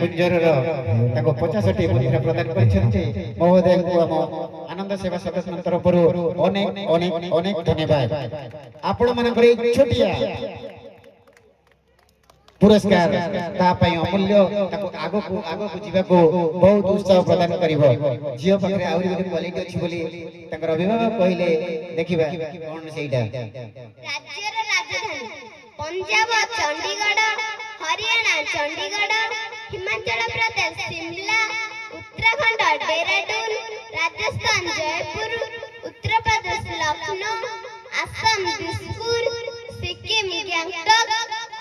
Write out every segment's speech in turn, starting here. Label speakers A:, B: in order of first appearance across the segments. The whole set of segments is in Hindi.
A: कुंजरर ताको 50टी मुद्रा प्रदान करिसेंते महोदय को हम आनंद सेवा सदस्य तरफरु अनेक अनेक अनेक धन्यवाद। आपण मानकर छोटिया पुरस्कार ता पई अमूल्य ताको आगो को जीवा को बहुत उत्साह प्रदान करिवो। जियो पाखरे आउरी गोटे क्वालिटी अछि बोली ताकर अभिभावक कहिले देखिबा कोन सेइडा
B: राज्यर राजधानी पंजाब चंडीगढ़, हरियाणा चंडीगढ़, हिमाचल प्रदेश शिमला, उत्तराखंड देहरादून, राजस्थान जयपुर, उत्तर प्रदेश लखनऊ, असम दिसपुर, सिक्किम गंगटोक,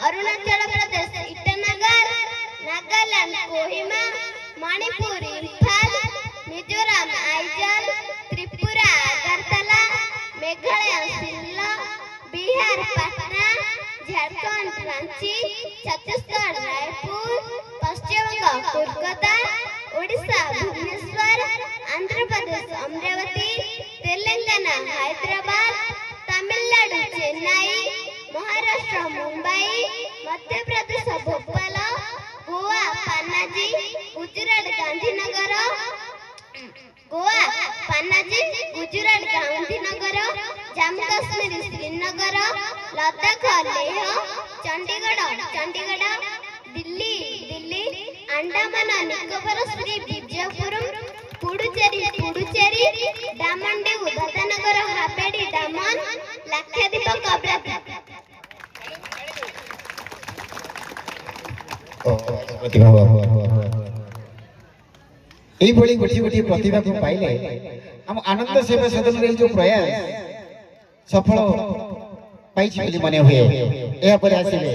B: अरुणाचल प्रदेश ईटानगर, नागालैंड कोहिमा, मणिपुर इम्फाल, मिजोरम आइजल, त्रिपुरा अगरतला, मेघालय शिलंग, बिहार पटना, झारखंड रांची, छत्तीसगढ़ रायपुर, पश्चिम बंगाल कोलकाता, ओडिशा भुवनेश्वर, आंध्र प्रदेश अमरावती, तेलंगाना हैदराबाद, तमिलनाडु चेन्नई, महाराष्ट्र मुंबई, मध्य प्रदेश भोपाल, गोवा पनाजी, गुजरात गांधीनगर, जम्मू कश्मीर श्रीनगर, लद्दाख लेह, चंडीगढ़, दिल्ली, अंडमान निकोबर श्री विजयपुरम, पुडुचेरी, डामनडीव, दादानगर, हावेरी, डामन, लक्षद्वीप, कवरत्ती।
A: এই ভଳି গোটি গোটি প্রতিভা को পাইলে हम आनंद सेवा सदन रे जो प्रयास सफल पाइछि बोली मने हुए। ए पर आसिले